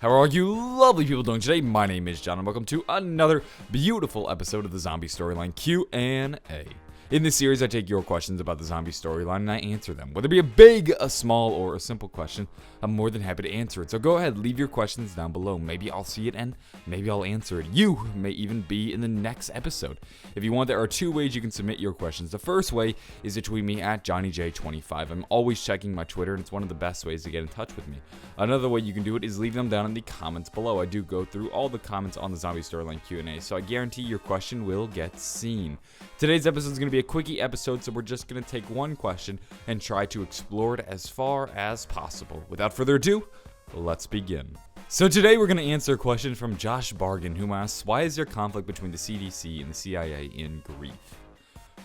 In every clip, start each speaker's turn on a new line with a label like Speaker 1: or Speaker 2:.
Speaker 1: How are you lovely people doing today? My name is John and welcome to another beautiful episode of the Zombie Storyline Q&A. In this series, I take your questions about the zombie storyline and I answer them. Whether it be a big, a small, or a simple question, I'm more than happy to answer it. So go ahead, leave your questions down below. Maybe I'll see it and maybe I'll answer it. You may even be in the next episode. If you want, there are two ways you can submit your questions. The first way is to tweet me at JohnnyJ25. I'm always checking my Twitter and it's one of the best ways to get in touch with me. Another way you can do it is leave them down in the comments below. I do go through all the comments on the Zombie Storyline Q&A, so I guarantee your question will get seen. Today's episode is going to be a quickie episode, so we're just going to take one question and try to explore it as far as possible. Without further ado, let's begin. So today we're going to answer a question from Josh Bargan, who asks, why is there conflict between the CDC and the CIA in grief?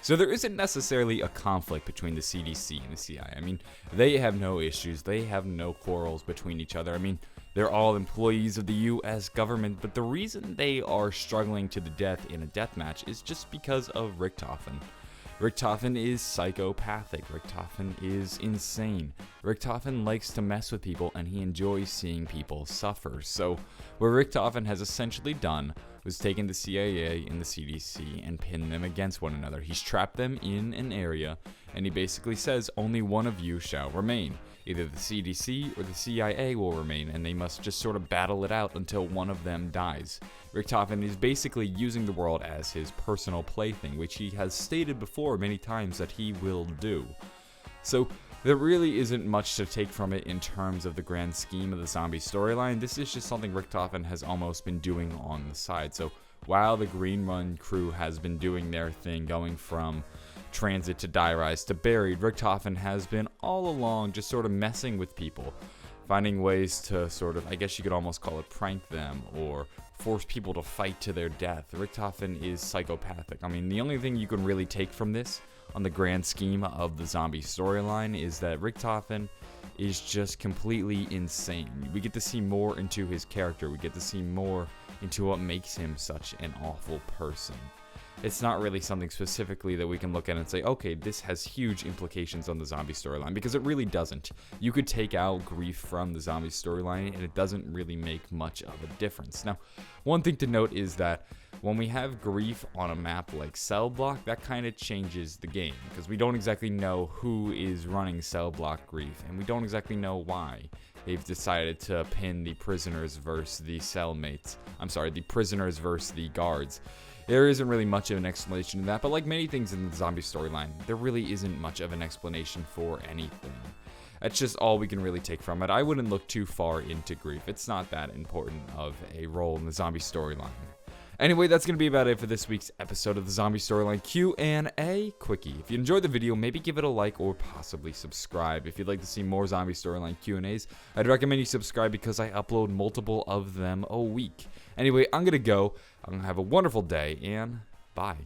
Speaker 1: So there isn't necessarily a conflict between the CDC and the CIA. I mean, they have no issues. They have no quarrels between each other. I mean, they're all employees of the U.S. government, but the reason they are struggling to the death in a death match is just because of Richtofen. Richtofen is psychopathic. Richtofen is insane. Richtofen likes to mess with people and he enjoys seeing people suffer. So what Richtofen has essentially done was taken the CIA and the CDC and pinned them against one another. He's trapped them in an area and he basically says only one of you shall remain. Either the CDC or the CIA will remain, and they must just sort of battle it out until one of them dies. Richtofen is basically using the world as his personal plaything, which he has stated before many times that he will do. So there really isn't much to take from it in terms of the grand scheme of the zombie storyline. This is just something Richtofen has almost been doing on the side. So while the Green Run crew has been doing their thing, going from transit to die rise to buried, Richtofen has been all along just sort of messing with people, finding ways to sort of, I guess you could almost call it prank them or force people to fight to their death. Richtofen is psychopathic. I mean, the only thing you can really take from this on the grand scheme of the zombie storyline is that Richtofen is just completely insane. We get to see more into his character. We get to see more into what makes him such an awful person. It's not really something specifically that we can look at and say, okay, this has huge implications on the zombie storyline, because it really doesn't. You could take out grief from the zombie storyline and it doesn't really make much of a difference. Now, one thing to note is that when we have grief on a map like Cell Block, that kind of changes the game, because we don't exactly know who is running Cell Block grief, and we don't exactly know why they've decided to pin the prisoners versus the cellmates. The prisoners versus the guards. There isn't really much of an explanation to that, but like many things in the zombie storyline, there really isn't much of an explanation for anything. That's just all we can really take from it. I wouldn't look too far into grief. It's not that important of a role in the zombie storyline. Anyway, that's going to be about it for this week's episode of the Zombie Storyline Q&A Quickie. If you enjoyed the video, maybe give it a like or possibly subscribe. If you'd like to see more Zombie Storyline Q&As, I'd recommend you subscribe because I upload multiple of them a week. Anyway, I'm going to go. I'm going to have a wonderful day, and bye.